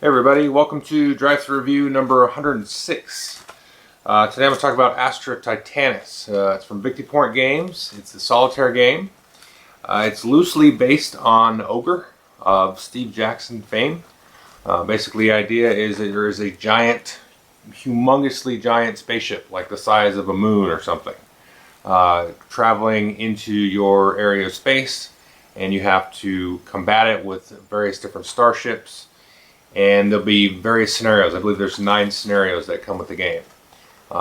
Hey everybody, welcome to Drive-Thru Review number 106. Today I'm going to talk about Astra Titanus. It's from Victory Point Games. It's a solitaire game. It's loosely based on Ogre of Steve Jackson fame. Basically the idea is that there is a giant, humongously giant spaceship like the size of a moon or something traveling into your area of space, and you have to combat it with various different starships. And there'll be various scenarios. I believe there's 9 scenarios that come with the game.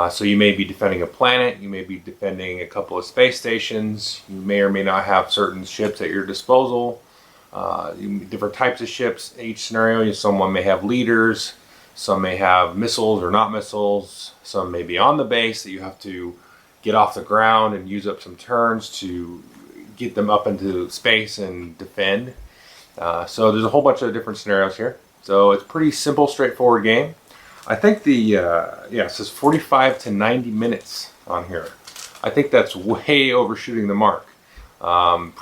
So you may be defending a planet, you may be defending a couple of space stations, you may or may not have certain ships at your disposal, different types of ships. Each scenario, someone may have leaders, some may have missiles or not missiles, some may be on the base that you have to get off the ground and use up some turns to get them up into space and defend. So there's a whole bunch of different scenarios here. So it's a pretty simple, straightforward game. I think the, it says 45 to 90 minutes on here. I think that's way overshooting the mark.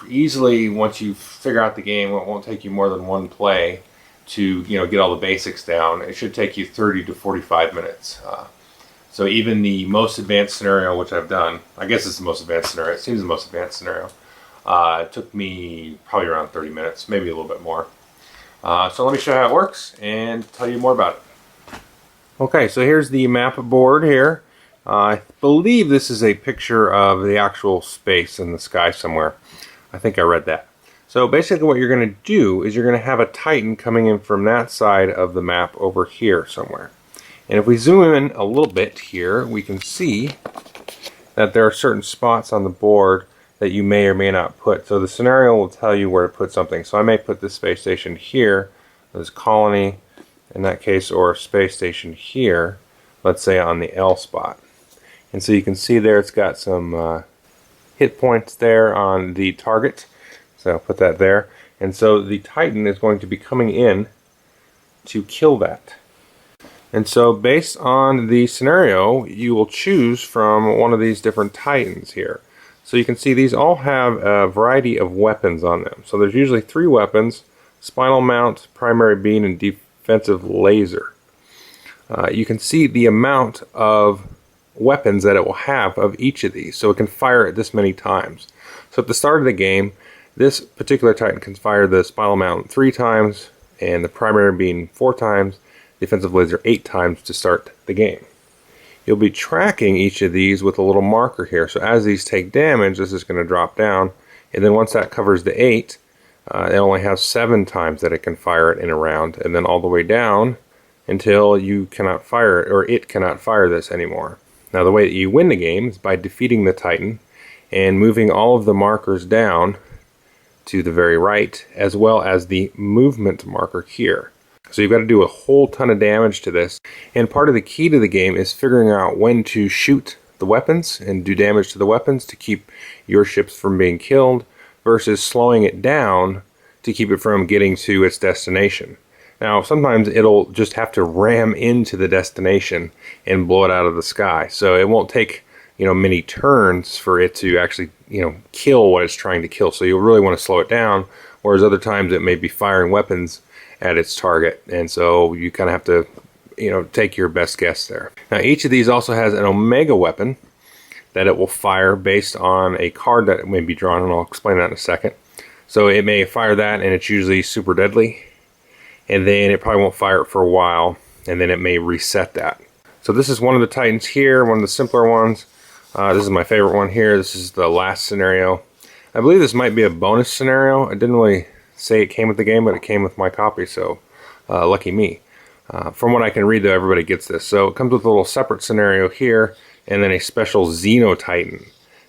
Easily, once you figure out the game, it won't take you more than one play to get all the basics down. It should take you 30 to 45 minutes. So even the most advanced scenario, which I've done, I guess it's the most advanced scenario, it seems the most advanced scenario, it took me probably around 30 minutes, maybe a little bit more. So let me show you how it works and tell you more about it. Okay, so here's the map board here. I believe this is a picture of the actual space in the sky somewhere. I think I read that. So basically what you're going to do is you're going to have a Titan coming in from that side of the map over here somewhere. And if we zoom in a little bit here, we can see that there are certain spots on the board that you may or may not put. So the scenario will tell you where to put something. So I may put this space station here, this colony in that case, or a space station here, let's say on the L spot. And so you can see there it's got some hit points there on the target. So I'll put that there. And so the Titan is going to be coming in to kill that. And so based on the scenario, you will choose from one of these different Titans here. So you can see these all have a variety of weapons on them. So there's usually 3 weapons: spinal mount, primary beam, and defensive laser. You can see the amount of weapons that it will have of each of these. So it can fire it this many times. So at the start of the game, this particular Titan can fire the spinal mount 3 times, and the primary beam 4 times, defensive laser 8 times to start the game. You'll be tracking each of these with a little marker here. So as these take damage, this is going to drop down. And then once that covers the 8, it only has 7 times that it can fire it in a round. And then all the way down until you cannot fire it, or it cannot fire this anymore. Now the way that you win the game is by defeating the Titan and moving all of the markers down to the very right, as well as the movement marker here. So you've got to do a whole ton of damage to this. And part of the key to the game is figuring out when to shoot the weapons and do damage to the weapons to keep your ships from being killed, versus slowing it down to keep it from getting to its destination. Now sometimes it'll just have to ram into the destination and blow it out of the sky. So it won't take many turns for it to actually kill what it's trying to kill. So you'll really want to slow it down, whereas other times it may be firing weapons at its target, and so you kind of have to take your best guess there. Now each of these also has an Omega weapon that it will fire based on a card that may be drawn, and I'll explain that in a second. So it may fire that, and it's usually super deadly, and then it probably won't fire it for a while, and then it may reset that. So this is one of the Titans here, one of the simpler ones. This is my favorite one here. This is the last scenario. I believe this might be a bonus scenario. I didn't really say it came with the game, but it came with my copy, so lucky me. From what I can read, though, everybody gets this. So it comes with a little separate scenario here, and then a special Xeno-Titan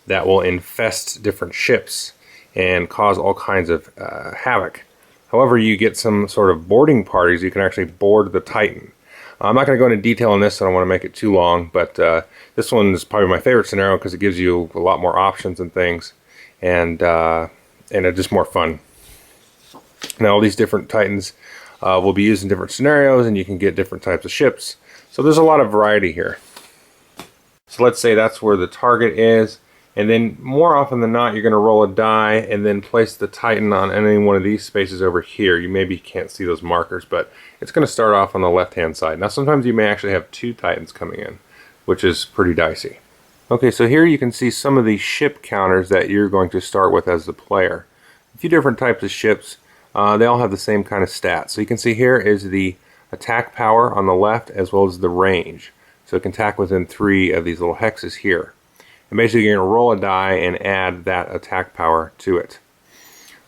that will infest different ships and cause all kinds of havoc. However, you get some sort of boarding parties. You can actually board the Titan. I'm not going to go into detail on this, so I don't want to make it too long, but this one is probably my favorite scenario because it gives you a lot more options and things, and it's just more fun. Now all these different Titans will be used in different scenarios, and you can get different types of ships. So there's a lot of variety here. So let's say that's where the target is, And then more often than not, you're going to roll a die and then place the Titan on any one of these spaces over here. You maybe can't see those markers, but it's going to start off on the left-hand side. Now sometimes you may actually have two Titans coming in, which is pretty dicey. Okay, so here you can see some of the ship counters that you're going to start with as the player. A few different types of ships. They all have the same kind of stats. So you can see here is the attack power on the left as well as the range. So it can attack within 3 of these little hexes here. And basically you're going to roll a die and add that attack power to it.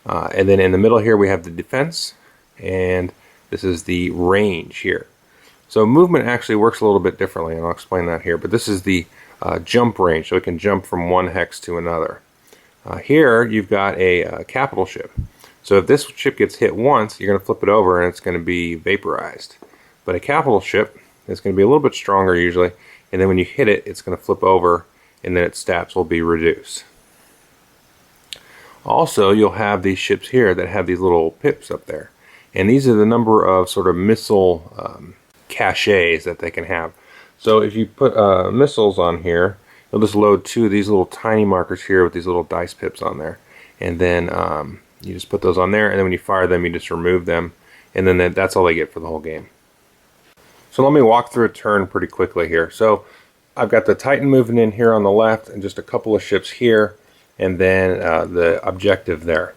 And then in the middle here we have the defense, and this is the range here. So movement actually works a little bit differently, and I'll explain that here. But this is the jump range, so it can jump from one hex to another. Here you've got a capital ship. So if this ship gets hit once, you're going to flip it over and it's going to be vaporized. But a capital ship is going to be a little bit stronger usually, and then when you hit it, it's going to flip over and then its stats will be reduced. Also, you'll have these ships here that have these little pips up there. And these are the number of sort of missile caches that they can have. So if you put missiles on here, you'll just load 2 of these little tiny markers here with these little dice pips on there. And then you just put those on there, and then when you fire them, you just remove them. And then that's all they get for the whole game. So let me walk through a turn pretty quickly here. So I've got the Titan moving in here on the left, and just a couple of ships here, and then the objective there.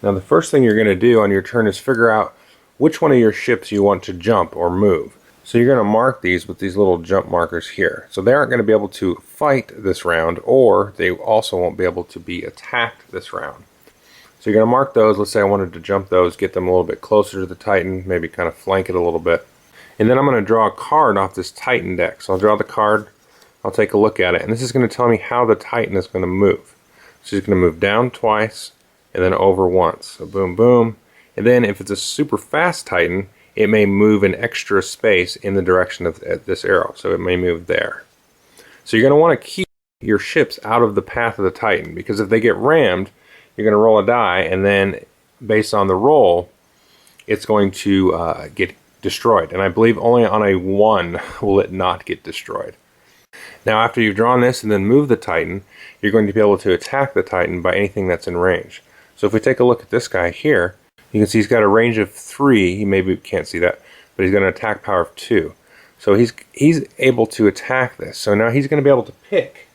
Now the first thing you're going to do on your turn is figure out which one of your ships you want to jump or move. So you're going to mark these with these little jump markers here. So they aren't going to be able to fight this round, or they also won't be able to be attacked this round. So you're going to mark those. Let's say I wanted to jump those, get them a little bit closer to the Titan, maybe kind of flank it a little bit. And then I'm going to draw a card off this Titan deck. So I'll draw the card, I'll take a look at it, and this is going to tell me how the Titan is going to move. So it's going to move down twice, and then over once. So boom, boom. And then if it's a super fast Titan, it may move an extra space in the direction of this arrow. So it may move there. So you're going to want to keep your ships out of the path of the Titan, because if they get rammed, you're going to roll a die, and then based on the roll, it's going to get destroyed. And I believe only on a 1 will it not get destroyed. Now after you've drawn this and then move the Titan, you're going to be able to attack the Titan by anything that's in range. So if we take a look at this guy here, you can see he's got a range of 3. He maybe can't see that, but he's got an attack power of 2. So he's able to attack this. So now he's going to be able to pick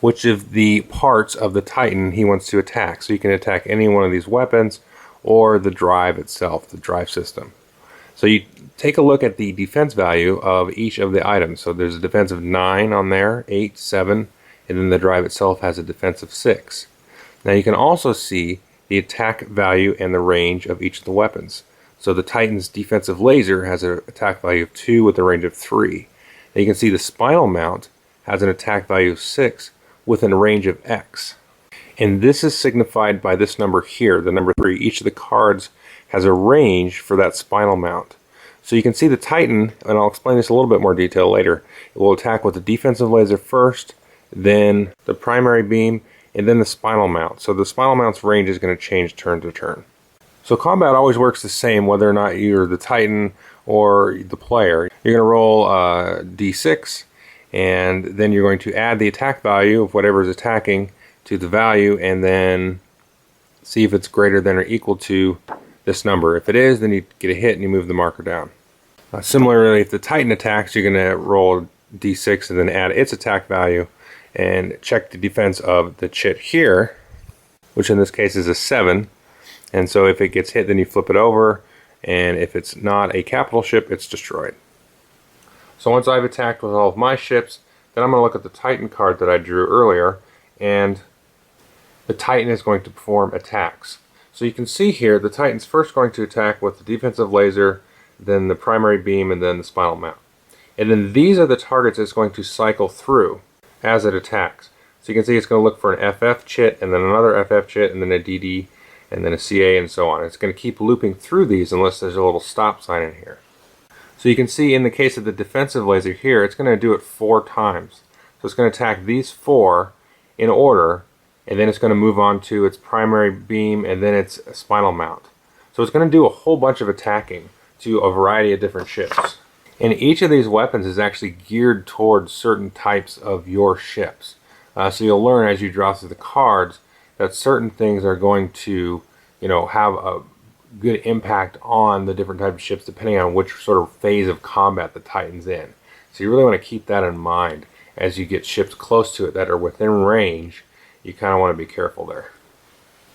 which of the parts of the Titan he wants to attack. So you can attack any one of these weapons or the drive itself, the drive system. So you take a look at the defense value of each of the items. So there's a defense of 9 on there, 8, 7, and then the drive itself has a defense of 6. Now you can also see the attack value and the range of each of the weapons. So the Titan's defensive laser has an attack value of 2 with a range of 3. Now you can see the spinal mount has an attack value of 6 with a range of X. And this is signified by this number here, the number 3. Each of the cards has a range for that spinal mount. So you can see the Titan, and I'll explain this in a little bit more detail later, it will attack with the defensive laser first, then the primary beam, and then the spinal mount. So the spinal mount's range is going to change turn to turn. So combat always works the same whether or not you're the Titan or the player. You're going to roll d6, and then you're going to add the attack value of whatever is attacking to the value, and then see if it's greater than or equal to this number. If it is, then you get a hit and you move the marker down. Similarly, if the Titan attacks, you're going to roll d6 and then add its attack value and check the defense of the chit here, which in this case is a 7. And so if it gets hit, then you flip it over, and if it's not a capital ship, it's destroyed. So once I've attacked with all of my ships, then I'm going to look at the Titan card that I drew earlier, and the Titan is going to perform attacks. So you can see here, the Titan's first going to attack with the defensive laser, then the primary beam, and then the spinal mount. And then these are the targets it's going to cycle through as it attacks. So you can see it's going to look for an FF chit, and then another FF chit, and then a DD, and then a CA, and so on. It's going to keep looping through these unless there's a little stop sign in here. So you can see in the case of the defensive laser here, it's going to do it 4 times. So it's going to attack these 4 in order, and then it's going to move on to its primary beam and then its spinal mount. So it's going to do a whole bunch of attacking to a variety of different ships. And each of these weapons is actually geared towards certain types of your ships. So you'll learn as you draw through the cards that certain things are going to, have a good impact on the different types of ships depending on which sort of phase of combat the Titan's in. So you really want to keep that in mind as you get ships close to it that are within range. You kind of want to be careful there.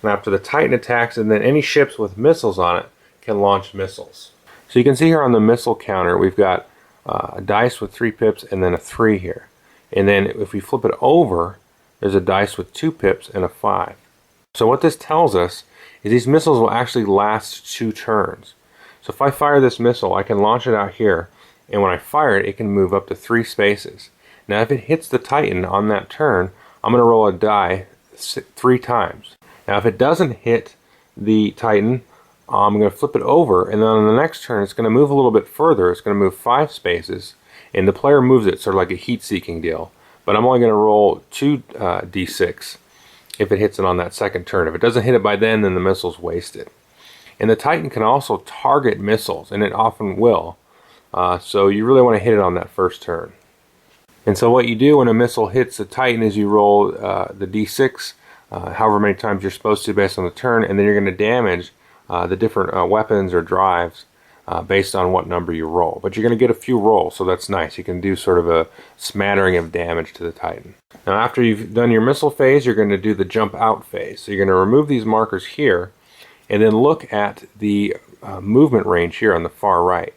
And after the Titan attacks, and then any ships with missiles on it can launch missiles. So you can see here on the missile counter we've got a dice with 3 pips and then a 3 here. And then if we flip it over, there's a dice with 2 pips and a 5. So what this tells us is these missiles will actually last 2 turns. So if I fire this missile, I can launch it out here, and when I fire it, it can move up to 3 spaces. Now if it hits the Titan on that turn, I'm going to roll a die 3 times. Now if it doesn't hit the Titan, I'm going to flip it over, and then on the next turn it's going to move a little bit further. It's going to move 5 spaces, and the player moves it sort of like a heat-seeking deal. But I'm only going to roll 2 d6 if it hits it on that second turn. If it doesn't hit it by then the missile's wasted. And the Titan can also target missiles, and it often will. So you really want to hit it on that first turn. And so what you do when a missile hits the Titan is you roll the d6, however many times you're supposed to based on the turn, and then you're going to damage the different weapons or drives based on what number you roll. But you're going to get a few rolls, so that's nice. You can do sort of a smattering of damage to the Titan. Now after you've done your missile phase, you're going to do the jump out phase. So you're going to remove these markers here, and then look at the movement range here on the far right.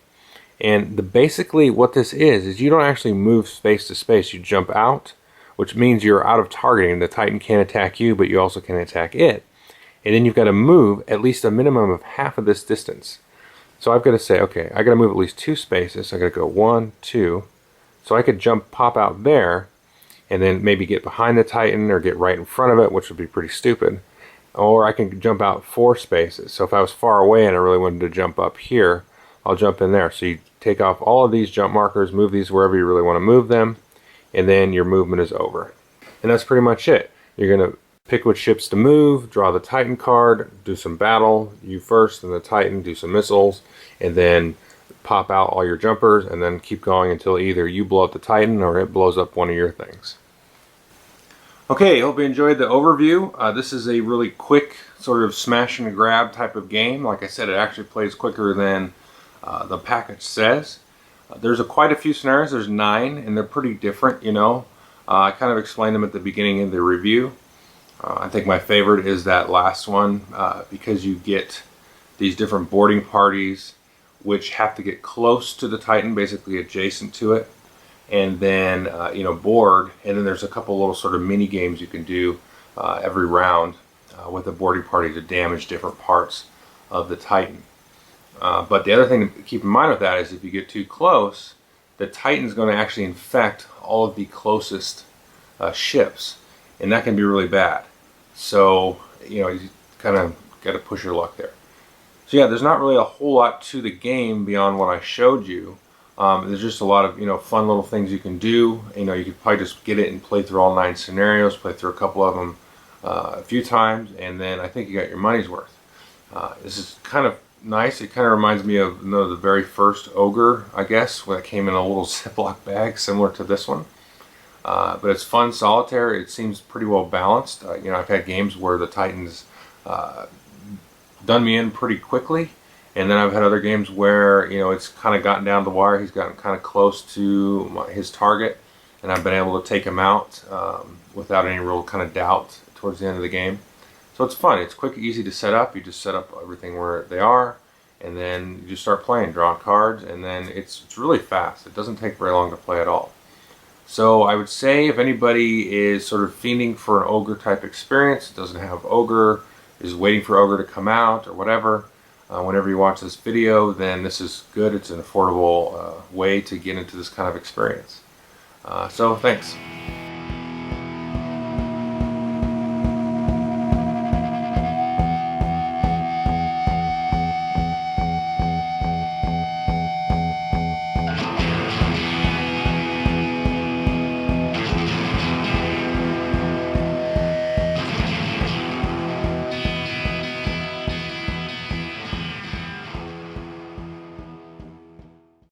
And basically what this is you don't actually move space to space. You jump out, which means you're out of targeting. The Titan can't attack you, but you also can attack it. And then you've got to move at least a minimum of half of this distance. So I've got to say, okay, I got to move at least 2 spaces. So I got to go 1, 2. So I could pop out there, and then maybe get behind the Titan or get right in front of it, which would be pretty stupid. Or I can jump out 4 spaces. So if I was far away and I really wanted to jump up here, I'll jump in there. So you take off all of these jump markers, move these wherever you really want to move them, and then your movement is over. And that's pretty much it. You're going to pick which ships to move, draw the Titan card, do some battle, you first, and the Titan, do some missiles, and then pop out all your jumpers, and then keep going until either you blow up the Titan or it blows up one of your things. Okay, hope you enjoyed the overview. This is a really quick sort of smash and grab type of game. Like I said, it actually plays quicker than the package says. There's quite a few scenarios. There's 9, and they're pretty different, I kind of explained them at the beginning of the review. I think my favorite is that last one because you get these different boarding parties which have to get close to the Titan, basically adjacent to it, and then board, and then there's a couple little sort of mini games you can do every round with a boarding party to damage different parts of the Titan. But the other thing to keep in mind with that is if you get too close, the Titan's going to actually infect all of the closest ships, and that can be really bad. So you kind of got to push your luck there. So yeah, there's not really a whole lot to the game beyond what I showed you. There's just a lot of fun little things you can do. You could probably just get it and play through all 9 scenarios, play through a couple of them a few times, and then I think you got your money's worth. This is kind of nice. It kind of reminds me of the very first Ogre, I guess, when it came in a little Ziploc bag similar to this one. But it's fun solitaire. It seems pretty well balanced. I've had games where the Titan's done me in pretty quickly, and then I've had other games where it's kind of gotten down the wire. He's gotten kind of close to his target, and I've been able to take him out without any real kind of doubt towards the end of the game. So it's fun. It's quick, easy to set up. You just set up everything where they are, and then you just start playing, drawing cards, and then it's really fast. It doesn't take very long to play at all. So I would say if anybody is sort of fiending for an Ogre type experience, doesn't have Ogre, is waiting for Ogre to come out or whatever, whenever you watch this video, then this is good. It's an affordable way to get into this kind of experience. So thanks.